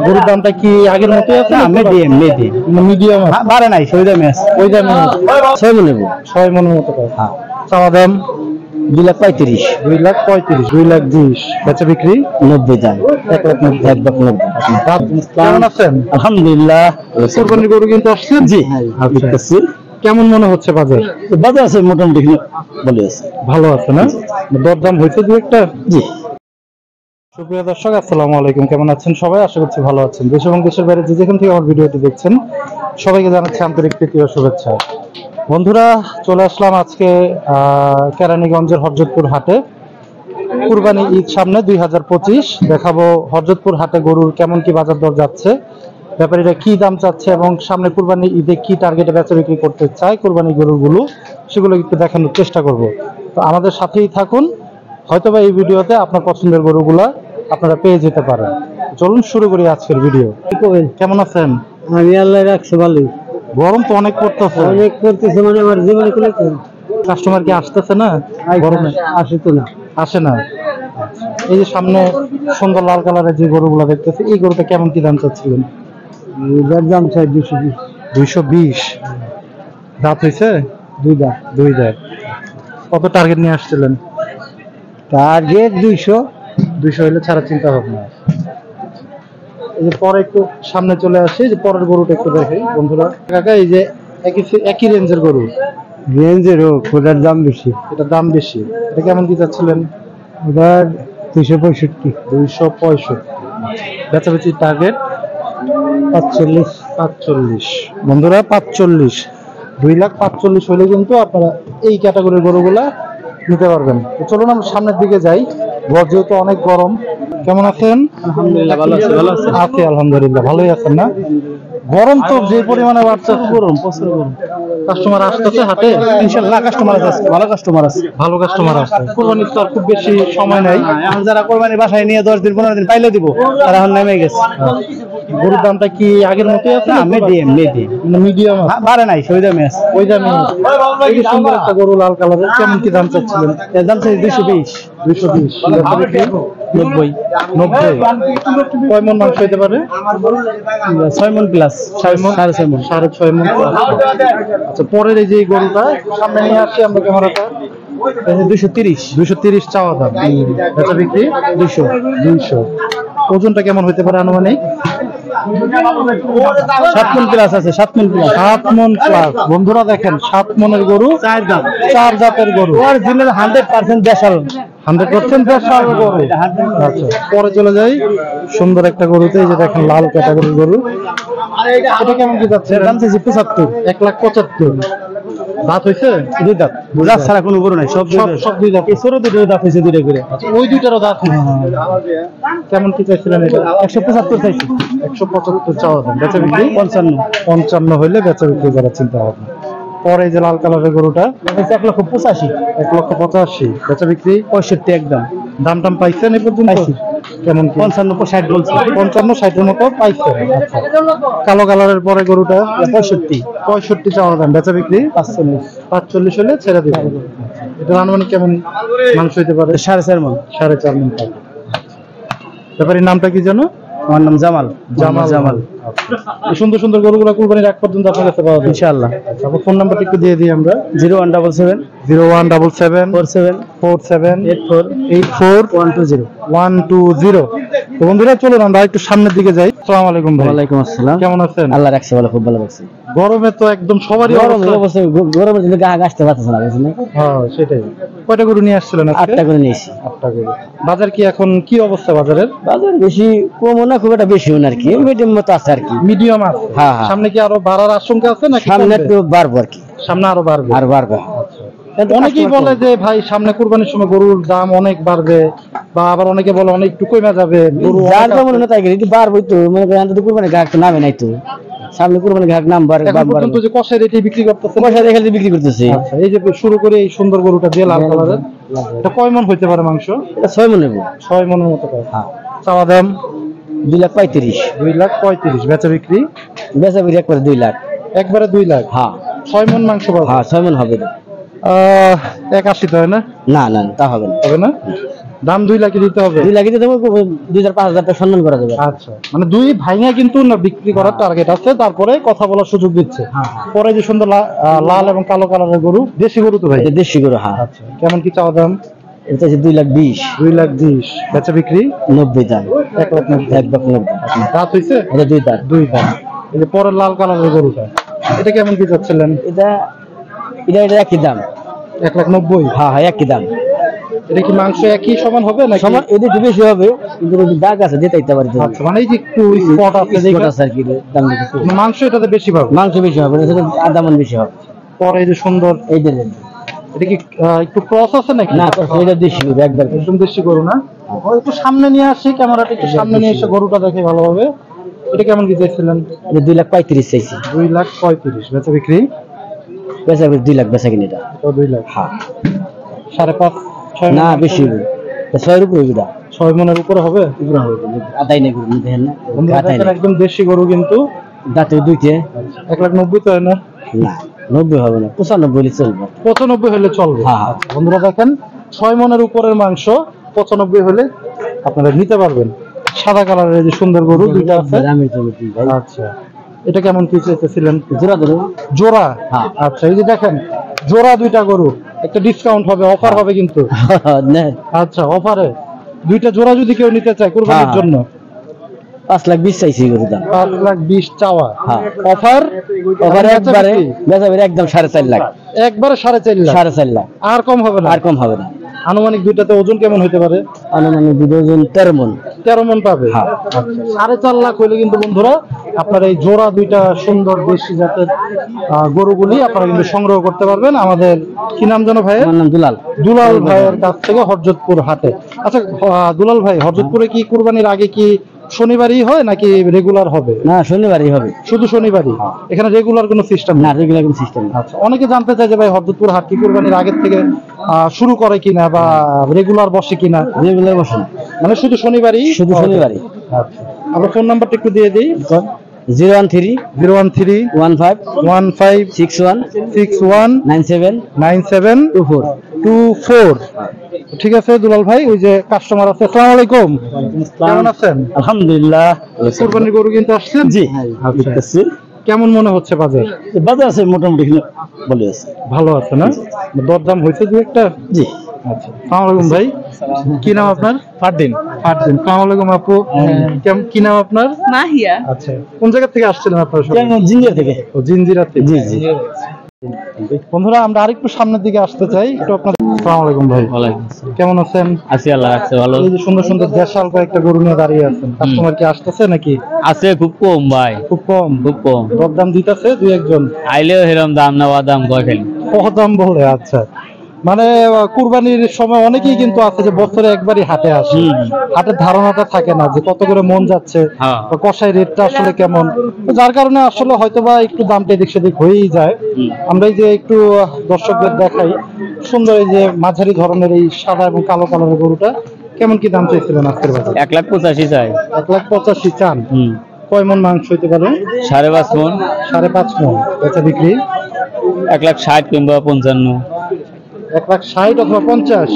গরুর দামটা কি আগের মতোই আছে না? মিডিয়াম বাড়ে নাই, ওই দামে আছে। 6 মন নেব, 6 মনের মতো পাই। হ্যাঁ, চাওয়া দাম 2,35,000, 2,35,000, 2,20,000, বেচা বিক্রি 90 দাম, 1,90,000। কেমন আছেন? আলহামদুলিল্লাহ। কুরবানির গরু কিন্তু আসছেন? জি, আচ্ছা। কেমন মনে হচ্ছে বাজার? বাজার আছে মোটামুটি ভালো আছে। ভালো আছে না? দরদাম হয়েছে দু একটা? জি। সুপ্রিয় দর্শক, আসসালামু আলাইকুম। কেমন আছেন সবাই? আশা করছি ভালো আছেন। দেশ এবং দেশের বাইরে যে যেখান থেকে আমার ভিডিওটি দেখছেন সবাইকে জানাচ্ছি আন্তরিক প্রীতি ও শুভেচ্ছা। বন্ধুরা, চলে আসলাম আজকে কেরানীগঞ্জের হরজতপুর হাটে। কুরবানি ঈদ সামনে 2025। দেখাবো হরজতপুর হাটে গরুর কেমন কি বাজার দর যাচ্ছে, ব্যাপারীরা কি দাম চাচ্ছে এবং সামনে কুরবানি ঈদে কি টার্গেটে বেচা বিক্রি করতে চায় কুরবানি গরুগুলো, সেগুলো একটু দেখানোর চেষ্টা করব। তো আমাদের সাথেই থাকুন, হয়তোবা এই ভিডিওতে আপনার পছন্দের গরুগুলা আপনারা পেয়ে যেতে পারেন। চলুন শুরু করি আজকের ভিডিও। কেমন আছেন? আমি আল্লাহ রাখছে ভালোই। গরম তো অনেক পড়তেছে। অনেক পড়তেছে মানে আমার জীবনে কোনো কাস্টমার কি আসতেছে না? গরমে আসে তো না, আসে না। এই যে সামনে সুন্দর লাল কালারের যে গরুগুলা দেখতেছি, এই গরুটা কেমন কি দাম চাচ্ছিলেন? এটার দাম চাই 220। 220 দাঁত হয়েছে? দুই দাঁত। দুই দাঁত। কত টার্গেট নিয়ে আসছিলেন? টার্গেট 200। 200 হলে ছাড়া চিন্তা ভাবনা। এই যে পরে একটু সামনে চলে আসে, যে পরের গরুটা একটু দেখাই বন্ধুরা। কাকা, এই যে একই রেঞ্জের গরু, রেঞ্জেরও ওটার দাম বেশি। এটার দাম বেশি। এটা কেমন কি চাচ্ছিলেন? ওটার 265। 265। বেচাবেচির টার্গেট 45। বন্ধুরা 45, 2,45,000 হলে কিন্তু আপনারা এই ক্যাটাগরির গরুগুলা নিতে পারবেন। তো চলুন আমরা সামনের দিকে যাই। ঘর যেহেতু অনেক গরম। কেমন আছেন? আলহামদুলিল্লাহ ভালো আছি। ভালো আছি? আছি আলহামদুলিল্লাহ, ভালোই আছেন না? গরম তো যে পরিমাণে বাড়ছে, গরম প্রচুর গরম। কাস্টমার আসতেছে হাটে? ইনশাআল্লাহ কাস্টমার আছে, ভালো কাস্টমার আছে। ভালো কাস্টমার আছে। কুরবানির তো আর খুব বেশি সময় নাই। এখন যারা কোরবানি বাসায় নিয়ে 10 দিন 15 দিন পাইলে দিব, তারা এখন নেমে গেছে। গরুর দামটা কি আগের মতোই আছে? না, মিডিয়াম বাড়ে নাই, ওই দামে আছে। ওই দামে। এই যে সুন্দর একটা গরু লাল কালারের, কেমন কি দাম চাচ্ছিলেন? এর দাম চাই 220। 220। 90। 90। কয় মন মাংস হইতে পারে? 6 মন প্লাস। 6 মন, 6.5 মন। 6.5 মন। আচ্ছা, পরের এই যে গরুটা সামনে নিয়ে আসছি আমরা ক্যামেরাটা, 230 চাওয়া দাম, বেচা বিক্রি 200। ওজনটা কেমন হইতে পারে আনুমানিক? 7 মন প্লাস আছে। 7 মন প্লাস। 7 মন প্লাস। বন্ধুরা দেখেন, 7 মনের গরু, 4 জাতের গরু, অরিজিনাল 100% দেশাল। 100% দেশাল গরু। আচ্ছা, পরে চলে যাই সুন্দর একটা গরুতে। এই যে দেখেন লাল ক্যাটাগরির গরু, এটা কেমন কি যাচ্ছে? দাম চাইছি 75। 1,75,000। দাঁত হয়েছে? দুই দাঁত। দাঁত ছাড়া কোনো গরু নাই, সব দুই দাঁত। এই ছোট দুটো দাঁত হয়েছে, দুটো করে। ওই দুইটারও দাঁত হয়েছে। কেমন কি চাইছিলেন এটা? 175 চাইছি। 175 চাওয়া দাম, বেচা বিক্রি 55 হইলে বেচা বিক্রি করার চিন্তা ভাবনা। পরে এই যে লাল কালারের গরুটা 1,85,000। 1,85,000, বেচা বিক্রি 65 একদম। দাম টাম পাইছেন এই পর্যন্ত? কেমন কি? 55-60 বলছে। 55-60 মতো পাইছেন। আচ্ছা, কালো কালারের পরে গরুটা 65 চাওয়া দাম, বেচা বিক্রি 45 হলে ছেড়ে দিবেন। এটা আনুমানিক কেমন মাংস হইতে পারে? 4.5 মন। 4.5 মন পাবে। ব্যাপারীর নামটা কি জানো? আমার নাম জামাল। জামাল। এই সুন্দর সুন্দর গরুগুলো কুরবানির আগ পর্যন্ত আপনার কাছে পাওয়া যাবে ইনশাআল্লাহ। তারপর ফোন নাম্বারটা একটু দিয়ে দিই আমরা। 0177 47 84 120। 120। তো বন্ধুরা, চলুন আমরা একটু সামনের দিকে যাই। আসসালামু আলাইকুম ভাই। ওয়ালাইকুম আসসালাম। কেমন আছেন? আল্লাহ রাখছে ভালো, খুব ভালো লাগছে। গরমে তো একদম সবারই অবস্থা। গরমের জন্য গা আসতে পারতেছে না, বুঝছেন? হ্যাঁ, সেটাই। কয়টা গরু নিয়ে আসছিলেন আজকে? 8টা করে নিয়েছি। 8টা গরু। বাজার কি এখন কি অবস্থা বাজারের? বাজার বেশি কমও না, খুব একটা বেশিও না, আর কি মিডিয়াম মতো আছে আর কি। মিডিয়াম আছে। হ্যাঁ। সামনে কি আরো বাড়ার আশঙ্কা আছে নাকি? সামনে একটু বাড়বো আর কি। সামনে আরো বাড়বে? আর বাড়বে। অনেকেই বলে যে ভাই সামনে কুরবানির সময় গরুর দাম অনেক বাড়বে, বা আবার অনেকে বলে অনেক একটু কমে যাবে গরু। যার যেমন না তাই একটু বাড়বই তো, মনে করেন তো কুরবানি ঘাট তো নামে নাই তো, সামনে কুরবানি ঘাট নাম বাড়বে। এখন পর্যন্ত যে কষাই রেটে বিক্রি করতেছে, কষাই রেটে বিক্রি করতেছে। আচ্ছা, এই যে শুরু করে এই সুন্দর গরুটা দিয়ে লাল কালারের, এটা কয় মন হইতে পারে মাংস? এটা 6 মন নেব। 6 মনের মতো পায়। হ্যাঁ। চাওয়া দাম 2,35,000। 2,35,000, বেচা বিক্রি? বেচা বিক্রি একবারে 2 লাখ। একবারে 2 লাখ? হ্যাঁ। 6 মন মাংস পাবে? হ্যাঁ, 6 মন হবে। 81 তো হয় না? না, তা হবে না। হবে না? দাম 2 লাখ দিতে হবে। 2 লাখ দিতে হবে, 2000-5000 টাকা সম্মান করা যাবে। আচ্ছা, মানে দুই ভাইঙা কিন্তু না বিক্রি করার টার্গেট আছে, তারপরে কথা বলার সুযোগ দিচ্ছে। পরে যে সুন্দর লাল এবং কালো কালারের গরু, দেশি গরু তো ভাই? এটা দেশি গরু। হ্যাঁ। আচ্ছা, কেমন কি চাওয়া দাম? এটা হচ্ছে 2,20,000। 2,20,000 বেচা বিক্রি 90 দাম। 1,90,000। দাঁত হইছে? এটা 2 দাঁত। 2 দাঁত। এই যে পরের লাল কালারের গরুটা, এটা কেমন কি চাচ্ছিলেন? এটা একই দাম। 1,90,000। হ্যাঁ, একই দাম। এটা কি মাংস একই সমান হবে না? সমান, এদের একটু বেশি হবে, কিন্তু দাগ আছে দিতে পারি। আচ্ছা, মানে এই যে একটু স্পট আছে আর কি, দাম বেশি। মাংস এটাতে বেশি পাবে? মাংস বেশি হবে, এটা আধা মণ বেশি হবে। পরে এই যে সুন্দর, এই যে এটা কি একটু ক্রস আছে নাকি? না, এটা দেশি গরু, একবার একদম দেশি গরু না? একটু সামনে নিয়ে আসি, ক্যামেরাটা একটু সামনে নিয়ে এসে গরুটা দেখে ভালোভাবে। এটা কেমন কি চাইছিলেন? এটা 2,35,000 চাইছি। 2,35,000 বেচা বিক্রি? বেচা 2 লাখ বেচা কিনে। এটা 2 লাখ। হ্যাঁ। 5.5 6 না, বেশি হবে। 6 উপরে হবে। 6 মনের উপরে হবে? উপরে হবে। আদাই নেই গরু, দেখেন না? একদম দেশি গরু কিন্তু। দাঁতে 2টে। 1,90,000 তো হয় না? না, 90 হবে না, 95 হলে চলবে। 95 হলে চলবে। হ্যাঁ। বন্ধুরা দেখেন, 6 মনের উপরের মাংস 95 হলে আপনারা নিতে পারবেন। সাদা কালারের যে সুন্দর গরু দুইটা আছে। আচ্ছা, এটা কেমন কি চাইতেছিলেন? জোড়া ধরো। জোড়া? হ্যাঁ। আচ্ছা, এই যে দেখেন জোড়া দুইটা গরু, একটা ডিসকাউন্ট হবে, অফার হবে কিন্তু। আচ্ছা, অফারে দুইটা জোড়া যদি কেউ নিতে চায় কুরবানির জন্য 5,20,000 চাইছি গরুর দাম। 5,20,000 চাওয়া। হ্যাঁ। অফার একবারে বেচা একদম 4.5 লাখ। একবারে 4.5 লাখ? 4.5 লাখ। আর কম হবে না? আর কম হবে না। আনুমানিক দুইটাতে ওজন কেমন হতে পারে? আনুমানিক ওজন 13 মণ। 13 মণ পাবে। হ্যাঁ। 4.5 লাখ হইলে কিন্তু বন্ধুরা আপনার এই জোড়া দুইটা সুন্দর দেশি জাতের গরুগুলি আপনারা কিন্তু সংগ্রহ করতে পারবেন। আমাদের কি নাম জানো ভাই? আমার নাম দুলাল। দুলাল ভাইয়ের কাছ থেকে হরজতপুর হাটে। আচ্ছা দুলাল ভাই, হরজতপুরে কি কুরবানির আগে কি শনিবারই হয় নাকি রেগুলার হবে? না, শনিবারই হবে। শুধু শনিবারই? এখানে রেগুলার কোনো সিস্টেম না, রেগুলার কোনো সিস্টেম না। আচ্ছা, অনেকে জানতে চায় যে ভাই হরজতপুর হাট কি কুরবানির আগের থেকে শুরু করে কিনা বা রেগুলার বসে কিনা? রেগুলার বসে না, মানে শুধু শনিবারই? শুধু শনিবারই। আচ্ছা, আমরা ফোন নাম্বারটা একটু দিয়ে দিই। 013 013 15 15 61 61 97 97 24। ঠিক আছে দুলাল ভাই, ওই যে কাস্টমার আছে। আসসালামু আলাইকুম, কেমন আছেন? আলহামদুলিল্লাহ। কুরবানির গরু কিনতে আসছেন? জি। আচ্ছা, কেমন মনে হচ্ছে বাজার? বাজার আছে মোটামুটি ভালো আছে। ভালো আছে না? দরদাম হয়েছে দু একটা? জি। আচ্ছা, আসসালামু আলাইকুম ভাই, কি নাম আপনার? ফারদিন। ফারদিন। আসসালামু আলাইকুম আপু, কি নাম আপনার? মাহিয়া। আচ্ছা, কোন জায়গা থেকে আসছিলেন আপনারা সবাই? জিঞ্জিরা থেকে। ও, জিঞ্জিরা থেকে। জি জি। বন্ধুরা আমরা আরেকটু সামনের দিকে আসতে চাই একটু আপনাদের। আসসালামু আলাইকুম ভাই, কেমন আছেন? আছি, আল্লাহ রাখছে ভালো। এই যে সুন্দর সুন্দর দেশাল কয়েকটা গরু নিয়ে দাঁড়িয়ে আছেন, কাস্টমার কি আসতেছে নাকি? আছে, খুব কম ভাই, খুব কম? খুব কম। দরদাম দিতেছে দুই একজন? আইলেও হেরম দাম না, দাম কয় খালি দাম বলে। আচ্ছা, মানে কুরবানির সময় অনেকেই কিন্তু আছে যে বছরে একবারই হাটে আসে, হাটের ধারণাটা থাকে না যে কত করে মন যাচ্ছে বা কষাই রেটটা আসলে কেমন, যার কারণে আসলে হয়তোবা একটু দামটা এদিক সেদিক হয়েই যায়। আমরা এই যে একটু দর্শকদের দেখাই, সুন্দর এই যে মাঝারি ধরনের এই সাদা এবং কালো কালারের গরুটা কেমন কি দাম চাইছিলেন আজকের বাজারে? 1,85,000 চাই। 1,85,000 চান? কয় মন মাংস হইতে পারে? 5.5 মণ। 5.5 মন। বেচা বিক্রি 1,60,000 কিংবা 55। 1,60,000 অথবা 50?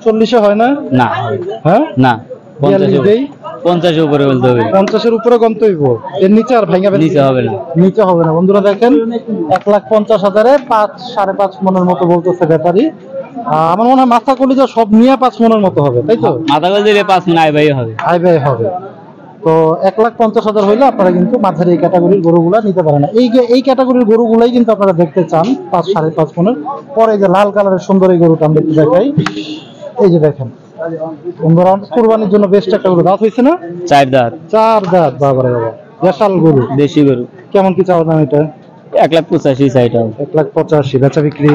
40-এ হয় না? না। হ্যাঁ না, 50 উপরে বলতে হবে। 50-এর উপরে কমতে হইব, এর নিচে আর ভাঙা নিচে হবে না। নিচে হবে না। বন্ধুরা দেখেন 1,50,000-এ 5-5.5 মনের মতো বলতেছে ব্যাপারী। আমার মনে হয় মাথা কলিজা সব নিয়ে 5 মনের মতো হবে, তাই তো? মাথা কলিজা দিলে 5 মণ আই ব্যয় হবে। আই ব্যয় হবে। তো 1,50,000 হইলে আপনারা কিন্তু মাঝারি এই ক্যাটাগরির গরুগুলা নিতে পারেন না। এই ক্যাটাগরির গরুগুলাই কিন্তু আপনারা দেখতে চান 5-5.5 মনের। পরে যে লাল কালারের সুন্দর এই গরুটা আমরা একটু দেখাই। এই যে দেখেন বন্ধুরা, কুরবানির জন্য বেস্ট একটা গরু। দাঁত হয়েছে না? 4 দাঁত। 4 দাঁত। বাবারে বাবা, দেশাল গরু, দেশি গরু। কেমন কি চাওয়া দাম এটা? 1,85,000 চাইটা। 1,85,000। বেচা বিক্রি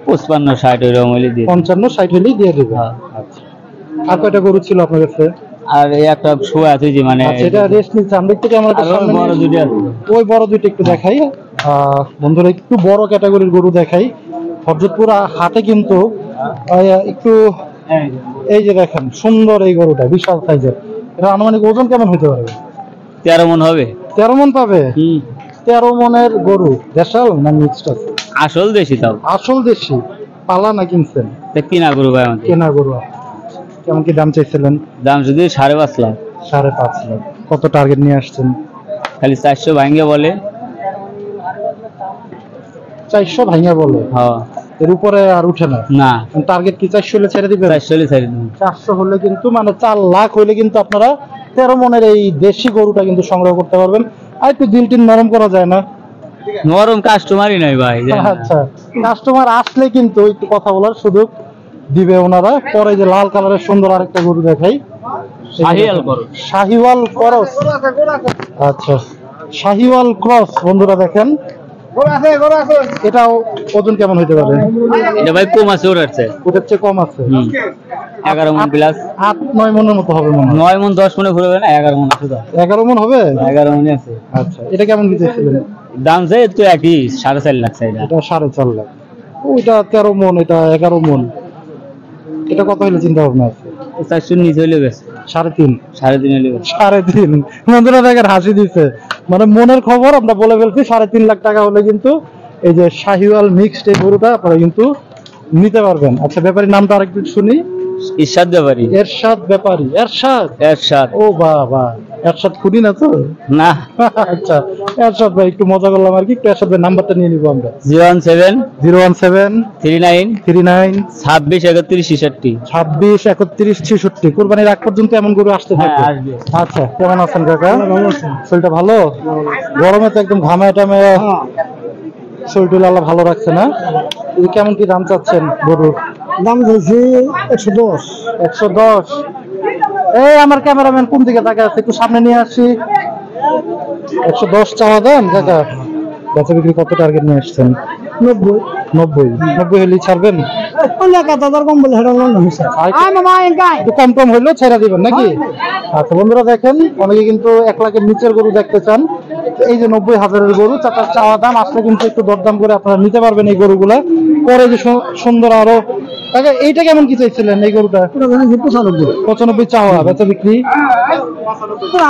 55-60 এরকম হইলে দিয়ে 55-60 হলেই দিয়ে দেবে। আচ্ছা, আর কয়টা গরু ছিল আপনার কাছে? আর এই একটা শোয়া আছে যে, মানে এটা রেস্ট নিচ্ছে। আমরা একটু ক্যামেরাটা সামনে বড় দুটো আছে, ওই বড় দুইটা একটু দেখাই। বন্ধুরা একটু বড় ক্যাটাগরির গরু দেখাই। হরজতপুর হাটে কিন্তু একটু এই যে দেখেন সুন্দর এই গরুটা, বিশাল সাইজের। এটা আনুমানিক ওজন কেমন হতে পারে? 13 মণ হবে। 13 মণ পাবে? 13 মণের গরু দেশাল না মিক্সড আছে? আসল দেশি। তাও আসল দেশি? পালা না কিনছেন? কিনা গরু ভাই, আমাদের কেনা গরু। কেমন কি দাম চাইছিলেন? দাম যদি 5.5 লাখ। 5.5 লাখ। কত টার্গেট নিয়ে আসছেন? খালি 400 ভাঙ্গে বলে। 400 ভাঙা বলে? হ্যাঁ। এর উপরে আর উঠে না? না। টার্গেট কি 400 হলে ছেড়ে দিবেন? 400 হলে ছেড়ে দিবেন। 400 হলে কিন্তু মানে 4 লাখ হলে কিন্তু আপনারা 13 মনের এই দেশি গরুটা কিন্তু সংগ্রহ করতে পারবেন। আর একটু দিল টিন নরম করা যায় না? নরম কাস্টমারই নাই ভাই। আচ্ছা, কাস্টমার আসলে কিন্তু একটু কথা বলার সুযোগ দিবে ওনারা। পরে যে লাল কালারের সুন্দর আরেকটা গরু দেখাই, শাহিওয়াল ক্রস। শাহিওয়াল ক্রস। আচ্ছা, শাহিওয়াল ক্রস বন্ধুরা দেখেন। এটাও ওজন কেমন হইতে পারে? এটা ভাই কম আছে ওটার চেয়ে। ওটার চেয়ে কম আছে? 11 মণ প্লাস। 8-9 মনের মতো হবে মনে হয়। 9 মণ 10 মণে ঘুরবে না, 11 মণ আছে তো। 11 মন হবে? 11 মণই আছে। আচ্ছা, এটা কেমন দিতেছিলেন? দাম চাই তো একই 4.5 লাখ চাই। এটা 4.5 লাখ। ওইটা 13 মন, এটা 11 মন। এটা কত হলে চিন্তা ভাবনা আছে? 400 নিচে হলে গেছে। 3.5। 3.5 হলে গেছে। 3.5 বন্ধুরা দেখেন হাসি দিচ্ছে, মানে মনের খবর আমরা বলে ফেলছি। 3.5 লাখ টাকা হলে কিন্তু এই যে শাহিওয়াল মিক্সড এই গরুটা আপনারা কিন্তু নিতে পারবেন। আচ্ছা, ব্যাপারীর নামটা আরেকটু শুনি। ইরশাদ ব্যাপারী। এরশাদ ব্যাপারী। এরশাদ। ও বাবা, এরশাদ খুনি না তো? না। আচ্ছা, এরশাদ ভাই একটু মজা করলাম আর কি। একটু এরশাদ ভাই নাম্বারটা নিয়ে নিব আমরা। 017 39 26 31 66। 26 31 66। কুরবানির আগ পর্যন্ত এমন গরু আসতে থাকবে? আসবে। আচ্ছা, কেমন আছেন কাকা? ভালো আছেন? শরীরটা ভালো? গরমে তো একদম ঘামায় টামে শরীরটা আল্লাহ ভালো রাখছে না? কেমন কি দাম চাচ্ছেন গরুর? দাম বলছি 110। 110। এই আমার ক্যামেরাম্যান কোন দিকে তাকে আছে, একটু সামনে নিয়ে আসি। 110 চাওয়া দাম কাকা। বেচা বিক্রি কত টার্গেট নিয়ে আসছেন? 90 হলেই ছাড়বেন? কম কম হইলেও ছেড়ে দিবেন নাকি? আচ্ছা বন্ধুরা দেখেন, অনেকে কিন্তু 1 লাখের নিচের গরু দেখতে চান। এই যে 90,000-এর গরু চাওয়া দাম, আসলে কিন্তু একটু দরদাম করে আপনারা নিতে পারবেন এই গরুগুলা। পরে যে সুন্দর আরো। এইটা কেমন কি চাইছিলেন এই গরুটা? 95 চাওয়া, বেচা বিক্রি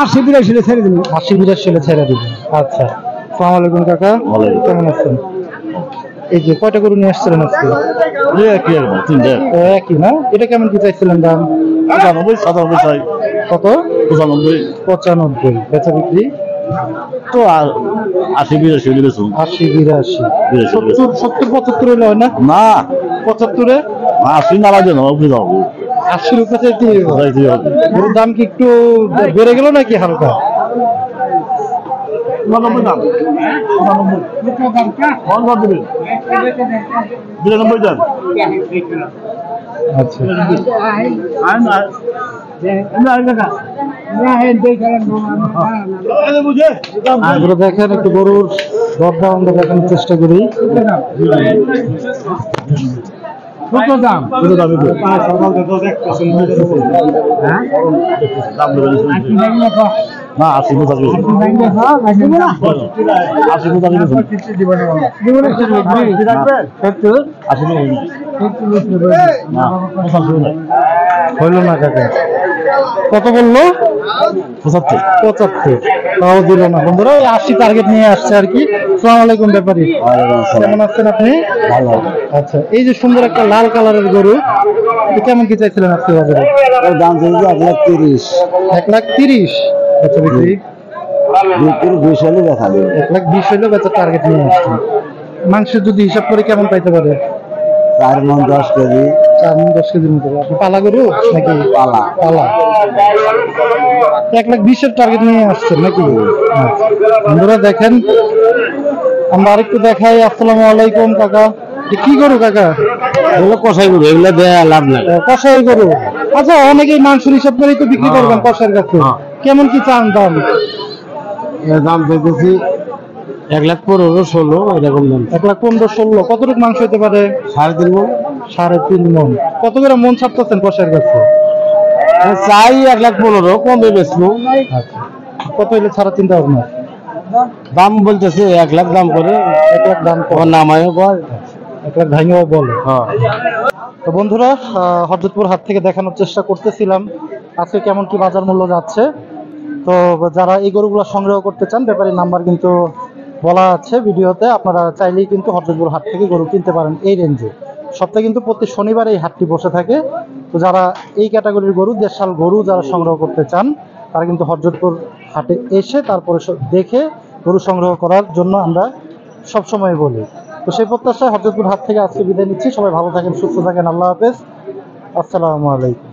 80-82 ছেড়ে দিবেন। 80-82 ছেড়ে দিবেন। আচ্ছা, আসসালামু আলাইকুম কাকা। কেমন আছেন? এই যে কয়টা গরু নিয়ে আসছিলেন আজকে? একই না? এটা কেমন কি চাইছিলেন দাম? 95 কত? 95। বেচা বিক্রি তো 80-82 80-82 70-75 হলে হয় না? না 75-এ 80 না লাগে না, আপনি যাও 80 রুপে চাইতে গরুর দাম কি একটু বেড়ে গেল নাকি হালকা? 99 দাম 99 দাম। আচ্ছা, দেখেন একটু গরুর দরদাম আমরা দেখানোর চেষ্টা করি। না 80 হইল না কাকা? কত বললো? 75 তাও দিল না বন্ধুরা। 80 টার্গেট নিয়ে আসছে আর কি। আসসালামু আলাইকুম ব্যাপারী, কেমন আছেন আপনি? ভালো। আচ্ছা, এই যে সুন্দর একটা লাল কালারের গরু, কেমন কি চাইছিলেন আজকে বাজারে? দাম চাইছে 1,30,000। 1,30,000 বেচা বিক্রি 20 হলে দেখা যাবে। 1,20,000 হলে বেচার টার্গেট নিয়ে আসছেন। মাংস যদি হিসাব করে কেমন পাইতে পারে? 4 মণ 10 কেজি। 4 মণ 10 কেজির মতো। আপনি পালা গরু নাকি? পালা। 1,20,000 টার্গেট নিয়ে আসছেন নাকি? বন্ধুরা দেখেন, আমরা আরেকটু দেখাই। আসসালামু আলাইকুম কাকা। কি গরু কাকা? এগুলো কষাই গরু, এগুলো দেয়া লাভ নাই। কষাই গরু। আচ্ছা, অনেকেই মাংসের হিসাব করেই তো বিক্রি করবেন কষাইয়ের কাছে। কেমন কি চান দাম? দাম চাইতেছি 1,15,16 এরকম দাম। 1,15,16। কতটুকু মাংস হতে পারে? 3.5 মণ। 3.5 মণ। কত করে মন ছাড়তেছেন কষাইয়ের কাছে? চাই 1,15,000, কমে বেচবো। আচ্ছা, কত হইলে ছাড়া চিন্তা ভাবনা? দাম বলতেছে 1 লাখ দাম করে। 1 লাখ দাম তোমার নামায়ও কয় 1 লাখ ভাঙেও বলে। তো বন্ধুরা, হযরতপুর হাট থেকে দেখানোর চেষ্টা করতেছিলাম আজকে কেমন কি বাজার মূল্য যাচ্ছে। তো যারা এই গরুগুলো সংগ্রহ করতে চান, ব্যাপারীর নাম্বার কিন্তু বলা আছে ভিডিওতে। আপনারা চাইলেই কিন্তু হযরতপুর হাট থেকে গরু কিনতে পারেন এই রেঞ্জে। সপ্তাহে কিন্তু প্রতি শনিবার এই হাটটি বসে থাকে। তো যারা এই ক্যাটাগরির গরু, দেশাল গরু যারা সংগ্রহ করতে চান, তারা কিন্তু হযরতপুর হাটে এসে তারপরে দেখে গরু সংগ্রহ করার জন্য আমরা সবসময় বলি। তো সেই প্রত্যাশায় হযরতপুর হাট থেকে আজকে বিদায় নিচ্ছি। সবাই ভালো থাকেন, সুস্থ থাকেন। আল্লাহ হাফেজ। আসসালামু আলাইকুম।